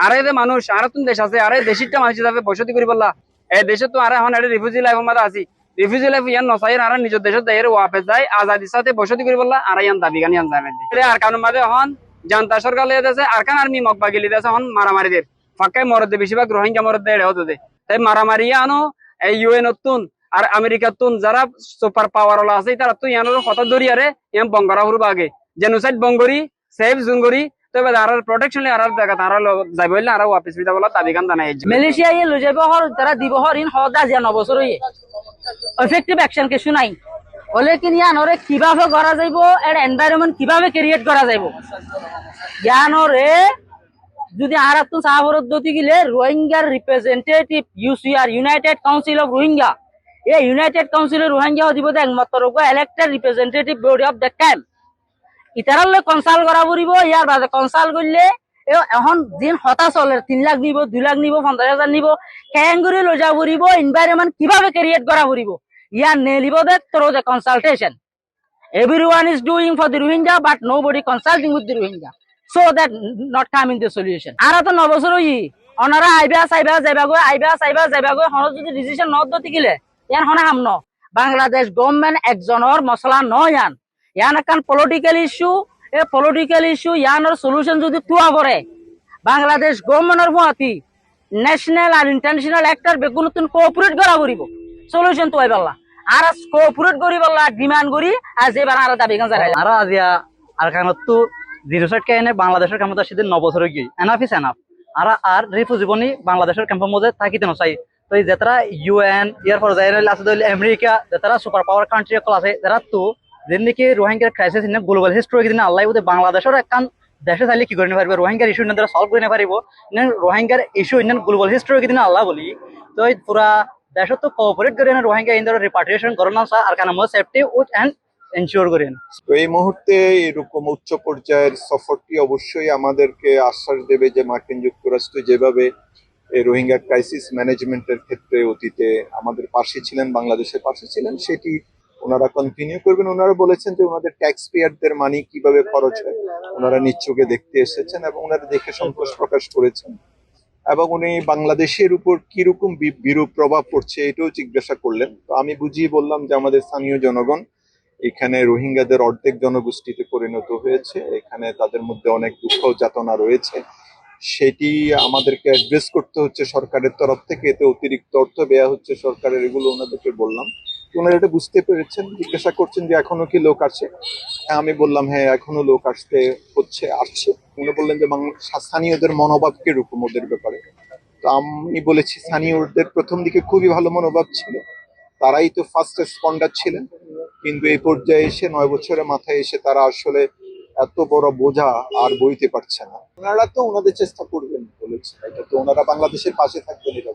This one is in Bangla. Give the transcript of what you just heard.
আরে যে মানুষ আর তুমি দেশ আছে আরে দেশিটা মানুষ যাবে বসতি করি বললা এই দেশে তো আর এখন এটা রিফিউজি লাইফ মাঝে আছি রিফিউজি লাইফ ইয়ান নসাই আর নিজের দেশের দায়ের ওয়াপে যায় আজাদির সাথে বসতি করি বললা আর ইয়ান দাবি গানি ইয়ান যাবে আর কারণ মাঝে এখন জান্তা সরকার লিয়ে দেশে আর কান আর্মি মকবা গেলি দেশে এখন মারামারিদের ফাঁকায় মরদে বেশিরভাগ রোহিঙ্গা মরদে এড়ে হতো দে তাই মারামারি আনো এই ইউএন তুন আর আমেরিকা তুন যারা সুপার পাওয়ার ওলা আছে তারা তো ইয়ানোর কথা ধরিয়ারে ইয়ান বঙ্গরা হুরবা আগে জেনোসাইড বঙ্গরি সেভ জুঙ্গরি তবে আর প্রোটেকশন আর জায়গা তারা যাইব হইলে আর অফিস বিদা বলা দাবি গান জানাই মালয়েশিয়া ইয়ে লই যাইব হর তারা দিব হর ইন হদা জিয়া বছর ইয়ে এফেক্টিভ অ্যাকশন কে শুনাই হলে কি ইয়ানরে কিভাবে করা যাইব এর এনভায়রনমেন্ট কিভাবে ক্রিয়েট করা যাইব ইয়ানরে যদি আর তো সাহাবরত দতি গিলে রোহিঙ্গার representative UCR United Council of Rohingya এই ইউনাইটেড কাউন্সিল অফ রোহিঙ্গা দিব একমাত্র elected representative body of the camp ইতারালে কনসাল্ট করা পড়িব ইয়ার বাদে কনসাল্ট করলে এখন দিন হতা চলে 3 লাখ নিব 2 লাখ নিব 50,000 নিব ক্যাঙ্গুরি লৈ যাব পড়িব এনভায়রনমেন্ট কিভাবে ক্রিয়েট করা পড়িব ইয়ার নেলিব দে through the consultation everyone is doing for the Rohingya but nobody consulting with the Rohingya so that not coming the solution ara to 9 বছর হই অনারা আইবা যাইবা গো হন যদি ডিসিশন নট দতি গিলে ইয়ান হনা হামনো বাংলাদেশ গভর্নমেন্ট একজনের মসলা নয় ইয়ান কান পলিটিক্যাল ইস্যু এ পলিটিক্যাল ইস্যু ইয়ানোর সলিউশন যদি তুয়া পড়ে বাংলাদেশ গভর্নমেন্টের ভুয়াতি ন্যাশনাল আর ইন্টারন্যাশনাল অ্যাক্টর বেগুনতুন কোঅপারেট করা করিব সলিউশন তুই বললা আর কোঅপারেট করি বললা ডিমান্ড করি আর যেবার আর দাবি গান জায়গা আর আজিয়া আর কারণত জিনোসাইড কাহিনী বাংলাদেশের ক্ষমতা সেদিন 9 বছর গিয়ে এনাফ ইস এনাফ আর রিফিউজি বনি বাংলাদেশের ক্যাম্পের মধ্যে থাকিতে নচাই তো যেতারা ইউএন ইয়ারপর জাইরাল আছে আমেরিকা যেতারা সুপার পাওয়ার কান্ট্রি কল আছে যারা তো যেন নাকি রোহিঙ্গার ক্রাইসিস ইন গ্লোবাল হিস্ট্রি দিন আল্লাহ উদে বাংলাদেশের একখান দেশে চাইলে কি করে নিতে পারবে রোহিঙ্গার ইস্যু ইন্ডিয়া সলভ করে নিতে পারিব রোহিঙ্গার ইস্যু ইন্ডিয়ান গ্লোবাল হিস্ট্রি দিন আল্লাহ বলি তো পুরা দেশত তো কোঅপারেট করে রোহিঙ্গা ইন রিপাট্রিয়েশন করেন আর কারণ সেফটি উইথ এন্ড এনশিওর করেন। তো এই মুহূর্তে এরকম উচ্চ পর্যায়ের সফরটি অবশ্যই আমাদেরকে আশ্বাস দেবে যে মার্কিন যুক্তরাষ্ট্র যেভাবে এই রোহিঙ্গা ক্রাইসিস ম্যানেজমেন্টের ক্ষেত্রে অতীতে আমাদের পাশে ছিলেন বাংলাদেশের পাশে ছিলেন সেটি ওনারা কন্টিনিউ করবেন। ওনারা বলেছেন যে ওনাদের ট্যাক্স পেয়ারদের মানি কিভাবে খরচ হয় ওনারা নিজ চোখে দেখতে এসেছেন এবং ওনারা দেখে সন্তোষ প্রকাশ করেছেন এবং উনি বাংলাদেশের উপর কিরকম বিরূপ প্রভাব পড়ছে এটাও জিজ্ঞাসা করলেন। তো আমি বুঝিয়ে বললাম যে আমাদের স্থানীয় জনগণ এখানে রোহিঙ্গাদের অর্ধেক জনগোষ্ঠীতে পরিণত হয়েছে, এখানে তাদের মধ্যে অনেক দুঃখ যাতনা রয়েছে, সেটি আমাদেরকে অ্যাড্রেস করতে হচ্ছে সরকারের তরফ থেকে। এতে অতিরিক্ত অর্থ ব্যয় হচ্ছে সরকারের, এগুলো ওনাদেরকে বললাম। ওনারা এটা বুঝতে পেরেছেন, জিজ্ঞাসা করছেন যে এখনো কি লোক আসে। আমি বললাম হ্যাঁ এখনো লোক আসছে। উনি বললেন যে স্থানীয়দের মনোভাব কিরকম ওদের ব্যাপারে। তো আমি বলেছি স্থানীয়দের প্রথম দিকে খুবই ভালো মনোভাব ছিল, তারাই তো ফার্স্ট রেসপন্ডার ছিলেন, কিন্তু এই পর্যায়ে এসে 9 বছরের মাথায় এসে তারা আসলে এত বড় বোঝা আর বইতে পারছে না। ওনারা তো ওনাদের চেষ্টা করবেন বলেছে, এটা তো ওনারা বাংলাদেশের পাশে থাকবেন এটা